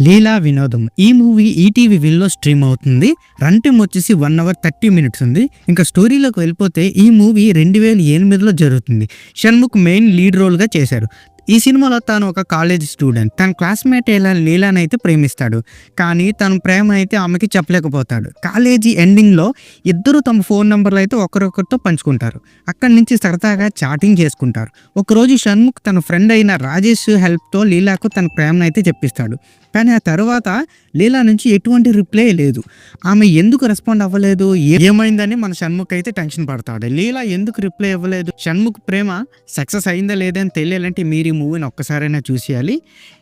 లీలా వినోదం ఈ movie ETV willow stream అవుతుంది. రన్ టైం వచ్చేసి 1 అవర్ 30 మినిట్స్ ఉంది. ఇంకా స్టోరీలోకి వెళ్ళిపోతే ఈ మూవీ 2008లో జరుగుతుంది. షణ్ముఖ్ మెయిన్ లీడ్ రోల్గా చేశారు. ఈ సినిమాలో తాను ఒక కాలేజ్ స్టూడెంట్. తన క్లాస్మేట్ లీలానైతే ప్రేమిస్తాడు. కానీ తన ప్రేమ అయితే ఆమెకి చెప్పలేకపోతాడు. కాలేజీ ఎండింగ్లో ఇద్దరు తమ ఫోన్ నెంబర్లు అయితే ఒకరొకరితో పంచుకుంటారు. అక్కడి నుంచి సరదాగా చాటింగ్ చేసుకుంటారు. ఒకరోజు షణ్ముఖ్ తన ఫ్రెండ్ అయిన రాజేష్ హెల్ప్తో లీలాకు తన ప్రేమను అయితే చెప్పిస్తాడు. కానీ ఆ తర్వాత లీలా నుంచి ఎటువంటి రిప్లై లేదు. ఆమె ఎందుకు రెస్పాండ్ అవ్వలేదు, ఏమైందని మన షణ్ముఖ్ అయితే టెన్షన్ పడతాడు. లీలా ఎందుకు రిప్లై ఇవ్వలేదు, షణ్ముఖ్ ప్రేమ సక్సెస్ అయిందా లేదని తెలియాలంటే మీరు ఈ మూవీని ఒక్కసారైనా చూసేయాలి.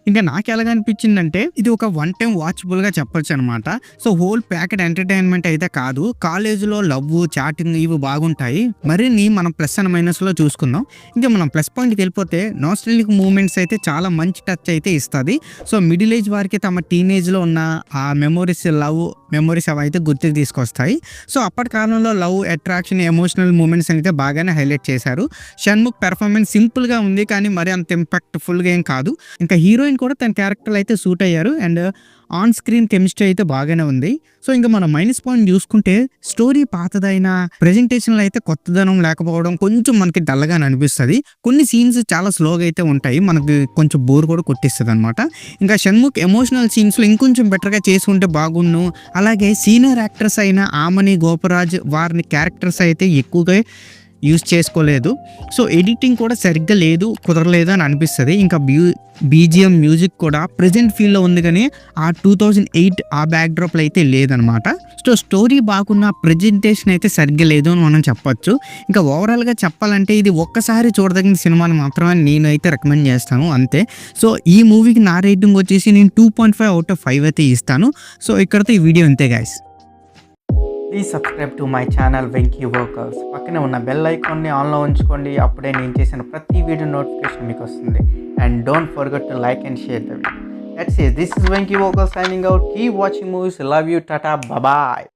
ఇంకా నాకు ఎలాగ అనిపించిందంటే ఇది ఒక వన్ టైం వాచబుల్గా చెప్పొచ్చు అనమాట. సో హోల్ ప్యాకెట్ ఎంటర్టైన్మెంట్ అయితే కాదు. కాలేజీలో లవ్ చాటింగ్ ఇవి బాగుంటాయి. మరిన్ని మనం ప్లస్ అండ్ మైనస్లో చూసుకుందాం. ఇంకా మనం ప్లస్ పాయింట్కి వెళ్ళిపోతే నాస్టాల్జిక్ మూమెంట్స్ అయితే చాలా మంచి టచ్ అయితే ఇస్తుంది. సో మిడిల్ ఏజ్ వారికి తమ టీనేజ్లో ఉన్న ఆ మెమోరీస్, లవ్ మెమోరీస్ అవి అయితే గుర్తుకు తీసుకొస్తాయి. సో అప్పటి కాలంలో లవ్, అట్రాక్షన్, ఎమోషనల్ మూమెంట్స్ అయితే బాగానే హైలైట్ చేశారు. షణ్ముఖ్ పెర్ఫార్మెన్స్ సింపుల్గా ఉంది కానీ మరి అంత ఇంపాక్ట్ఫుల్గా ఏం కాదు. ఇంకా హీరోయిన్ కూడా తన క్యారెక్టర్ అయితే సూట్ అయ్యారు. అండ్ ఆన్ స్క్రీన్ కెమిస్ట్రీ అయితే బాగానే ఉంది. సో ఇంకా మనం మైనస్ పాయింట్ చూసుకుంటే స్టోరీ పాతదైన, ప్రెజెంటేషన్లో అయితే కొత్తదనం లేకపోవడం కొంచెం మనకి డల్గా అనిపిస్తుంది. కొన్ని సీన్స్ చాలా స్లోగా అయితే ఉంటాయి, మనకి కొంచెం బోర్ కూడా కొట్టిస్తుంది అనమాట. ఇంకా షణ్ముఖ్ ఎమోషనల్ సీన్స్లో ఇంకొంచెం బెటర్గా చేసుకుంటే బాగున్ను. అలాగే సీనియర్ యాక్టర్స్ అయిన ఆమని, గోపరాజ్ వారిని క్యారెక్టర్స్ అయితే ఎక్కువగా యూజ్ చేసుకోలేదు. సో ఎడిటింగ్ కూడా సరిగ్గా లేదు, కుదరలేదు అని అనిపిస్తుంది. ఇంకా బీజిఎం మ్యూజిక్ కూడా ప్రజెంట్ ఫీల్లో ఉంది కానీ ఆ 2008 ఆ బ్యాక్డ్రాప్లో అయితే లేదనమాట. సో స్టోరీ బాగున్న ప్రజెంటేషన్ అయితే సరిగ్గా లేదు అని మనం చెప్పొచ్చు. ఇంకా ఓవరాల్గా చెప్పాలంటే ఇది ఒక్కసారి చూడదగిన సినిమాని మాత్రమే నేను అయితే రికమెండ్ చేస్తాను, అంతే. సో ఈ మూవీకి నా రేటింగ్ వచ్చేసి నేను 2.5 out of 5 అయితే ఇస్తాను. సో ఇక్కడతో ఈ వీడియో అంతే guys. Please subscribe to my channel Venky workers. పక్కనే ఉన్న బెల్ ఐకాన్ని ఆన్లో ఉంచుకోండి. అప్పుడే నేను చేసిన ప్రతి వీడియో నోటిఫికేషన్ మీకు వస్తుంది. And don't forget to like and share the video. That's it. This is Venky Workers signing out. Keep watching movies. Love you. Tata. Bye bye.